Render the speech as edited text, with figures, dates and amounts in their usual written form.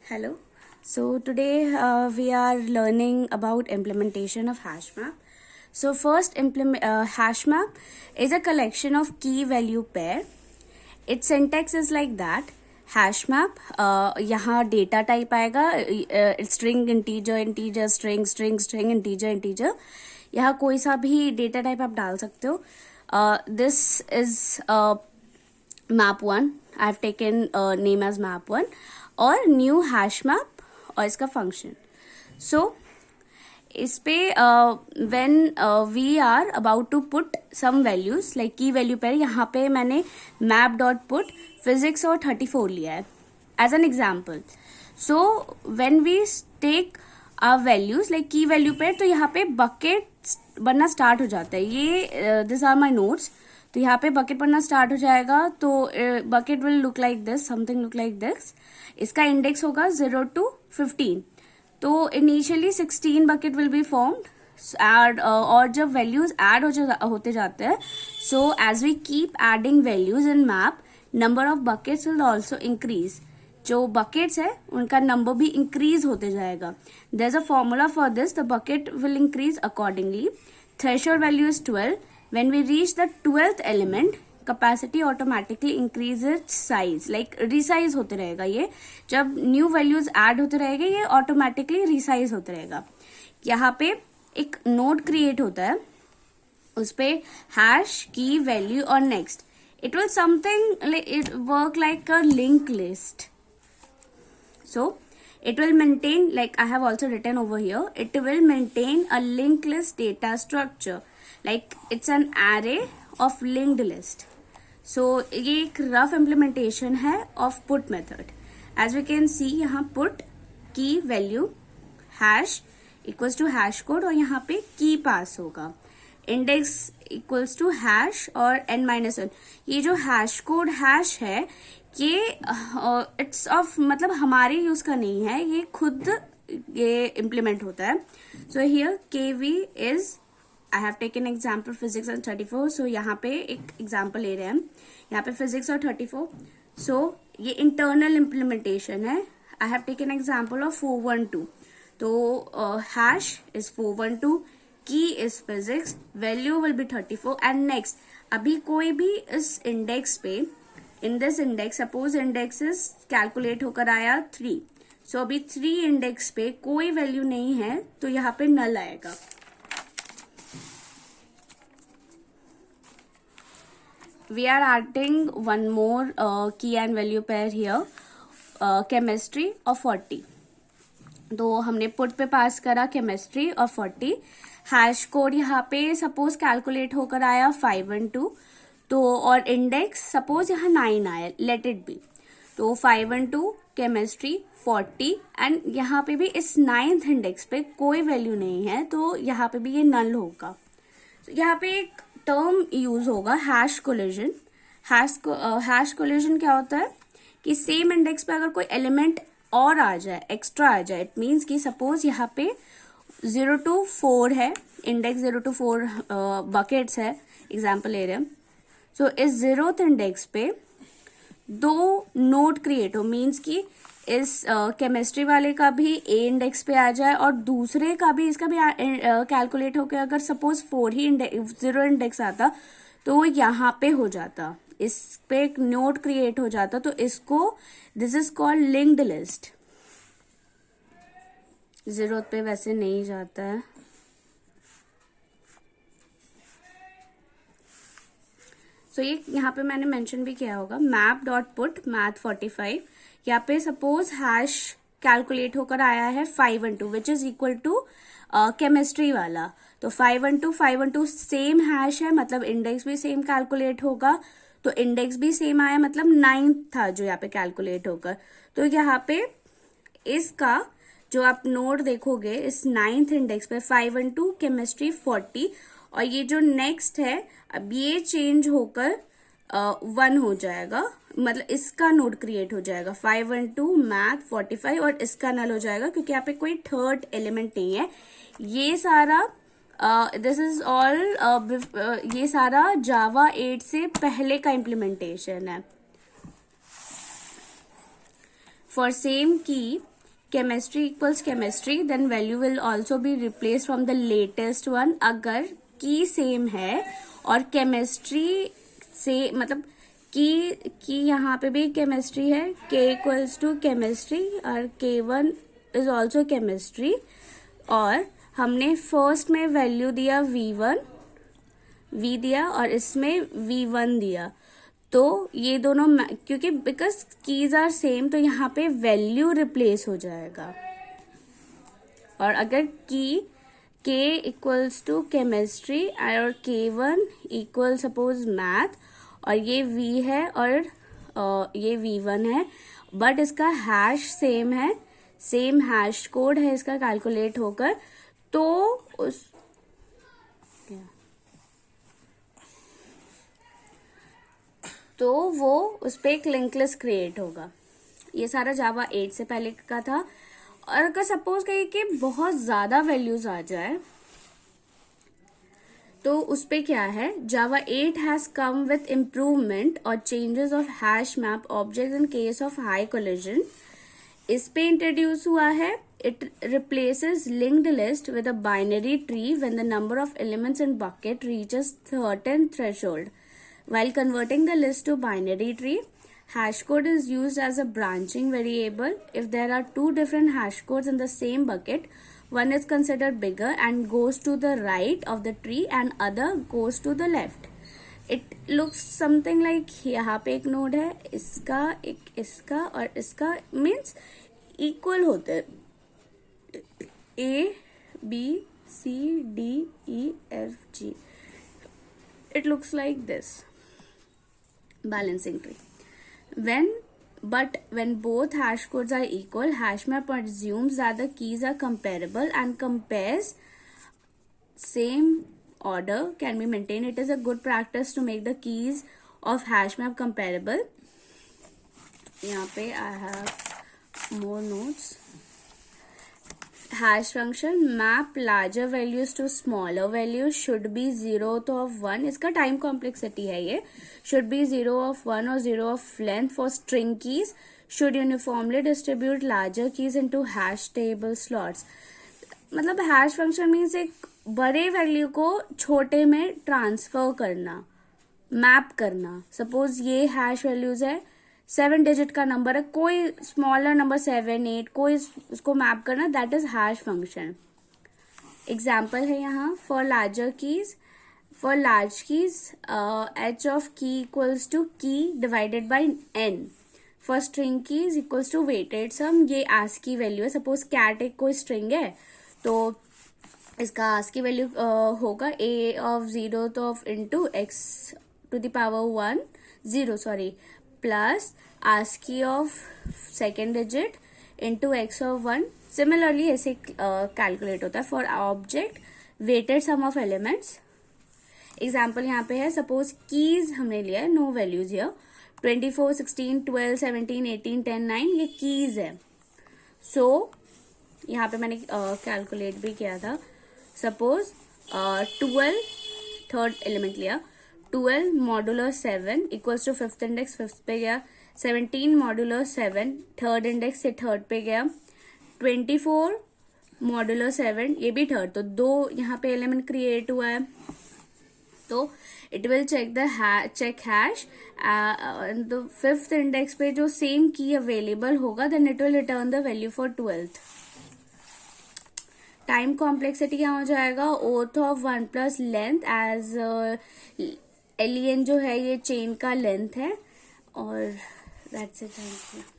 Hello. So today we are learning about implementation of hash map. So first hash map is a collection of key value pair. Its syntax is like that. Hash map यहाँ data type आएगा string integer string integer यहाँ कोई सा भी data type आप डाल सकते हो. This is map 1. I have taken name as map 1 और न्यू हैश मैप और इसका फंक्शन. सो इस पे when we are about to put some values like key value pair, यहाँ पे मैंने मैप डॉट पुट फिजिक्स और 34 लिया है as an example. So when we take our values like key value pair, तो यहाँ पे बकेट बनना स्टार्ट हो जाता है. ये दिस आर माई नोट्स. तो यहाँ पे बकेट बनना स्टार्ट हो जाएगा. तो bucket will look like this, something look like this. इसका इंडेक्स होगा 0 to 15. तो initially 16 bucket will be formed और जब वैल्यूज ऐड होते जाते हैं, so as we keep adding values in map, number of buckets will also increase. जो buckets है उनका नंबर भी इंक्रीज होते जाएगा. There is a formula for this. The bucket will increase accordingly. Threshold value is 12. When we reach the 12th element, capacity automatically increases size, like resize होते रहेगा. ये जब new values add होते रहेंगे, ये automatically resize होते रहेगा. यहाँ पे एक node create होता है, उस पे hash, key, value और next. It will something like it work like a linked list. So it will maintain, like I have also written over here, it will maintain a linked list data structure. Like it's an array of linked list. So ये एक rough implementation है of put method. As we can see, यहाँ put key value hash equals to hash code और यहाँ पे key pass होगा. Index equals to hash और n-1. ये जो hash code hash है, ये it's of मतलब हमारे यूज का नहीं है, ये खुद ये implement होता है. So here kv is, I have taken example physics and 34. So यहाँ पे एक example ले रहे हैं हम. यहाँ पे physics और 34. So ये internal implementation है. I have taken example of 412. तो hash is 412, key is physics, value will be 34 and next. अभी कोई भी इस index पे, in this index, suppose index is calculate होकर आया 3. So अभी 3 index पे कोई value नहीं है, तो यहाँ पे null आएगा. We are adding one more key and value pair here, chemistry और 40. तो हमने पुट पे पास करा chemistry और 40. हैश कोड यहाँ पे सपोज कैलकुलेट होकर आया 512. तो और इंडेक्स सपोज यहाँ 9 आया, लेट इट बी. तो 512 केमिस्ट्री 40 एंड यहाँ पे भी इस 9th इंडेक्स पे कोई वैल्यू नहीं है, तो यहाँ पे भी ये नल होगा. यहाँ पे एक टर्म यूज होगा हैश कोलिजन. हैश कोलिजन क्या होता है कि सेम इंडेक्स पे अगर कोई एलिमेंट और आ जाए, एक्स्ट्रा आ जाए, इट मीन्स कि सपोज यहाँ पे 0 to 4 है, इंडेक्स 0 to 4 बकेट्स है, एग्जाम्पल ले रहे हैं. सो इस 0th इंडेक्स पे 2 नोड क्रिएट हो, मीन्स कि इस केमिस्ट्री वाले का भी ए इंडेक्स पे आ जाए और दूसरे का भी, इसका भी कैलकुलेट होकर अगर सपोज 4 ही 0 इंडेक्स आता तो यहाँ पे हो जाता, इस पे एक नोड क्रिएट हो जाता. तो इसको this is called linked list. 0 पे वैसे नहीं जाता है. सो ये यहाँ पे मैंने मेंशन भी किया होगा, मैप डॉट पुट मैथ 45. यहाँ पे सपोज हैश कैलकुलेट होकर आया है 512 which is equal to chemistry वाला. तो 512 सेम हैश है, मतलब इंडेक्स भी सेम कैलकुलेट होगा. तो इंडेक्स भी सेम आया, मतलब 9 था जो यहाँ पे कैलकुलेट होकर. तो यहाँ पे इसका जो आप नोड देखोगे इस 9th इंडेक्स पे 512 केमिस्ट्री 40 और ये जो नेक्स्ट है अब ये चेंज होकर 1 हो जाएगा, मतलब इसका नोड क्रिएट हो जाएगा 512 मैथ 45 और इसका नल हो जाएगा क्योंकि यहाँ पे कोई थर्ड एलिमेंट नहीं है. ये सारा दिस इज ऑल ये सारा जावा 8 से पहले का इम्प्लीमेंटेशन है. फॉर सेम की chemistry equals chemistry, then value will also be replaced from the latest one. अगर की सेम है और chemistry से मतलब की यहाँ पे भी chemistry है, k equals to chemistry और k1 is also chemistry, और हमने फर्स्ट में वैल्यू दिया v1 v दिया और इसमें v1 दिया, तो ये दोनों क्योंकि बिकॉज कीज आर सेम तो यहाँ पे वैल्यू रिप्लेस हो जाएगा. और अगर की k इक्वल्स टू केमिस्ट्री और k1 इक्वल सपोज मैथ और ये v है और ये v1 है, बट इसका हैश सेम है, सेम हैश कोड है इसका कैलकुलेट होकर, तो वो उस पर एक लिंक लिस्ट क्रिएट होगा. ये सारा जावा 8 से पहले का था. और अगर सपोज कहिए कि बहुत ज्यादा वैल्यूज आ जाए तो उस पे क्या है, जावा 8 हैज कम विथ इम्प्रूवमेंट और changes of hash map object in case of high collision. इस पे इंट्रोड्यूस हुआ है. It replaces linked list with a binary tree when the number of elements in bucket reaches certain threshold. While converting the list to binary tree, hash code is used as a branching variable. If there are two different hash codes in the same bucket, one is considered bigger and goes to the right of the tree and other goes to the left. It looks something like यहाँ पे एक node है, इसका और इसका means equal होते हैं. A, B, C, D, E, F, G. It looks like this. Balancing tree. When both hash codes are equal, HashMap assumes that the keys are comparable and compares same order can be maintained. It is a good practice to make the keys of HashMap comparable. यहाँ पे I have more notes. Hash function map larger values to smaller values should be 0 of 1. इसका time complexity है ये. Should be 0 of 1 or 0 of length for string keys. Should uniformly distribute larger keys into hash table slots. मतलब hash function means एक बड़े value को छोटे में transfer करना, मैप करना. सपोज ये हैश वैल्यूज है, 7 डिजिट का नंबर है, कोई स्मॉलर नंबर 7, 8 कोई उसको मैप करना, that is hash function. Example है यहाँ for larger keys. For large keys h of key equals to key divided by n. For string keys equals to weighted sum. ये ASCII value है. Suppose cat एक कोई string है तो इसका ASCII value होगा a of 0 of into x to the power 1 0 sorry plus ASCII of second digit into x of 1. Similarly ऐसे calculate होता है for object weighted sum of elements. Example यहाँ पे है, सपोज कीज हमने लिया है, नो वैल्यूज हियर. 24, 16, 12, 17, 18, 10, 9 ये कीज है. सो यहाँ पे मैंने कैलकुलेट भी किया था. सपोज 12 थर्ड एलिमेंट लिया, 12 modular 7 equals to fifth index fifth पे गया. 17 मॉडुलर 7 थर्ड इंडेक्स से थर्ड पे गया. 24 मॉडुलर 7 ये भी थर्ड, तो 2 यहाँ पे एलिमेंट क्रिएट हुआ है. तो it will check the check hash the fifth index पे जो सेम की अवेलेबल होगा, then it will return the value for 12th. Time complexity क्या हो जाएगा, ओथ of 1 plus length as len जो है ये चेन का लेंथ है. और दैट्स इट. Thank you.